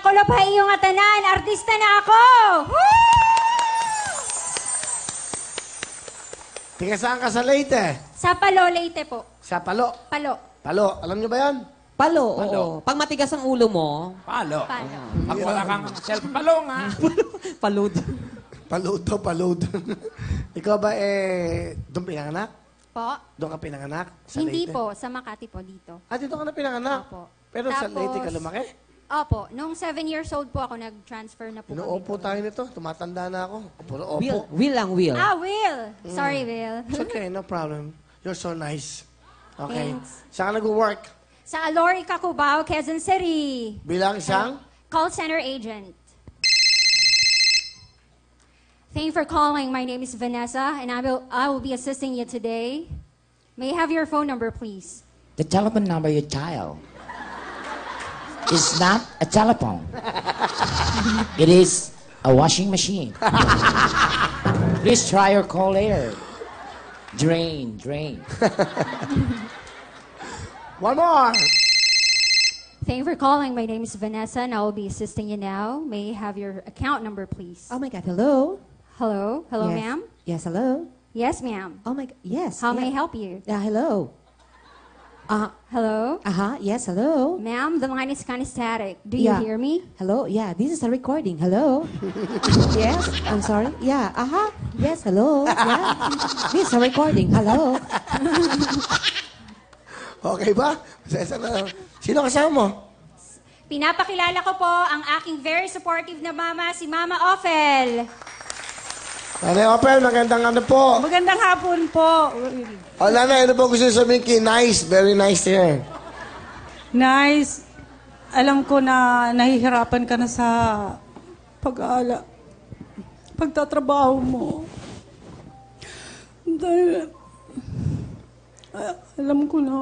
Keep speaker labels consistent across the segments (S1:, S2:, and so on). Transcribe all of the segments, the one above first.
S1: kuluphay yung atanan. Artista na ako!
S2: Tiga saan ka sa Leyte?
S1: Sa Palo, Leyte po.
S2: Sa Palo.
S1: Palo.
S2: Palo, alam niyo ba yan?
S3: Palo, oo. Pag matigas ang ulo mo,
S4: Palo.
S1: Palo.
S4: Pag wala kang cellphone, palo nga.
S3: palud.
S2: Paluto, paluto. Ikaw ba doon pinanganak?
S1: Po?
S2: Doon ka pinanganak? Sa
S1: Hindi
S2: Leyte?
S1: po, sa Makati po dito.
S2: Ah, dito ka na pinanganak?
S1: Opo.
S2: Pero sa
S1: Tapos-
S2: Leyte ka lumaki?
S1: Opo, nung 7 years old po ako, nag-transfer na po kami.
S2: Inuupo tayo nito. Tumatanda na ako. Puro opo.
S3: Will lang, Will.
S1: Ah, Will! Sorry, Will.
S2: It's okay, no problem. You're so nice. Okay.
S1: Thanks.
S2: Saan ka nag-work?
S1: Sa Alorica, Cubao, Quezon City.
S2: Bilang isang?
S1: Call center agent. Thank you for calling. My name is Vanessa, and I will be assisting you today. May I have your phone number, please?
S5: The telephone number you dial is not a telephone. It is a washing machine. Please try your call later. Drain.
S2: One more.
S1: Thank you for calling. My name is Vanessa, and I will be assisting you now. May I have your account number, please?
S3: Oh my God, hello?
S1: Hello? Hello,
S3: Yes.
S1: ma'am?
S3: Yes, hello?
S1: Yes, ma'am.
S3: Oh my God, yes.
S1: How may I
S3: yeah.
S1: help you?
S3: Hello?
S1: Hello?
S3: Yes, hello?
S1: Ma'am, the line is kind of static. Do you
S3: Yeah.
S1: hear me?
S3: Hello? Yeah, this is a recording. Hello? Yes? I'm sorry? Yeah, yes, hello? Yeah? This is a recording. Hello?
S2: Okay ba? Sino kasama mo?
S1: Pinapakilala ko po ang aking very supportive na mama, si Mama Ophel.
S2: Nanay Opel, magandang ano po.
S6: Magandang hapon po.
S2: O, Nanay, ano po gusto sabihin kay Nice? Very nice to hear.
S6: Nice. Alam ko na nahihirapan ka na sa pagtatrabaho mo. Dahil, alam ko na,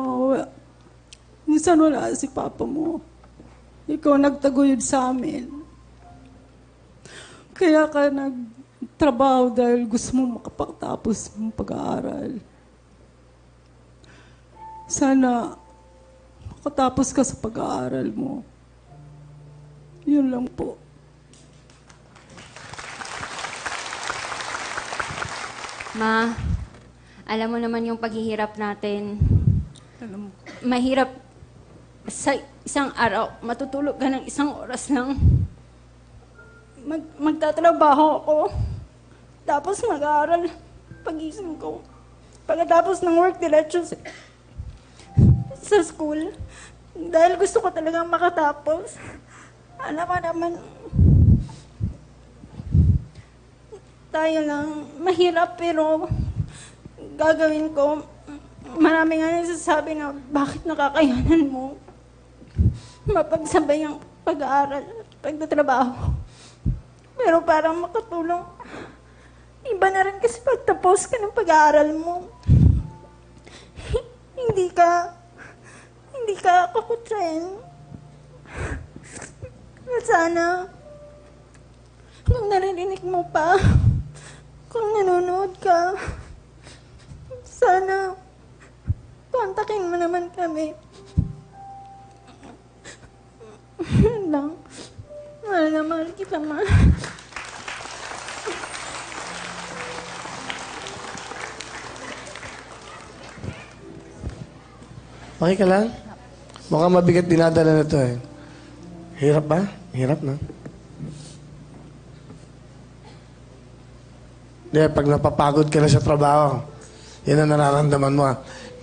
S6: minsan wala si Papa mo. Ikaw nagtaguyod sa amin. Kaya ka nagtrabaho dahil gusto mo makapagtapos ng pag-aaral. Sana makatapos ka sa pag-aaral mo. Yun lang po.
S1: Ma, alam mo naman yung paghihirap natin.
S6: Alam mo.
S1: Mahirap sa isang araw, matutulog ka ng 1 oras lang. Magtatrabaho ako. Tapos mag-aaral. Pag-isip ko. Pagkatapos ng work, diretso sa school. Dahil gusto ko talagang makatapos. Alam mo naman, tayo lang, mahirap pero gagawin ko. Marami nga nagsasabi na bakit nakakayanan mo mapagsabay ang pag-aaral at pagtatrabaho. Pero parang makatulong, iba na rin kasi pagtapos ka ng pag-aaral mo. Hindi ka kakutsahin. Sana, kung naririnig mo pa, kung nanonood ka, sana, kontakin mo naman kami. Lang, mahal na mahal kita, ma.
S2: Okay ka lang? Mukhang mabigat dinadala na to eh. Hirap ba? Hirap na. Hindi, pag napapagod ka na sa trabaho, yan ang nararamdaman mo.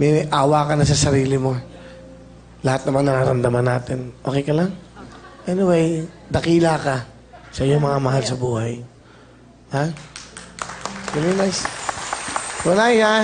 S2: May awa ka na sa sarili mo. Lahat naman nararamdaman natin. Okay ka lang? Anyway, dakila ka sa iyong mga mahal sa buhay. Ha? Very nice. Tunay, ha?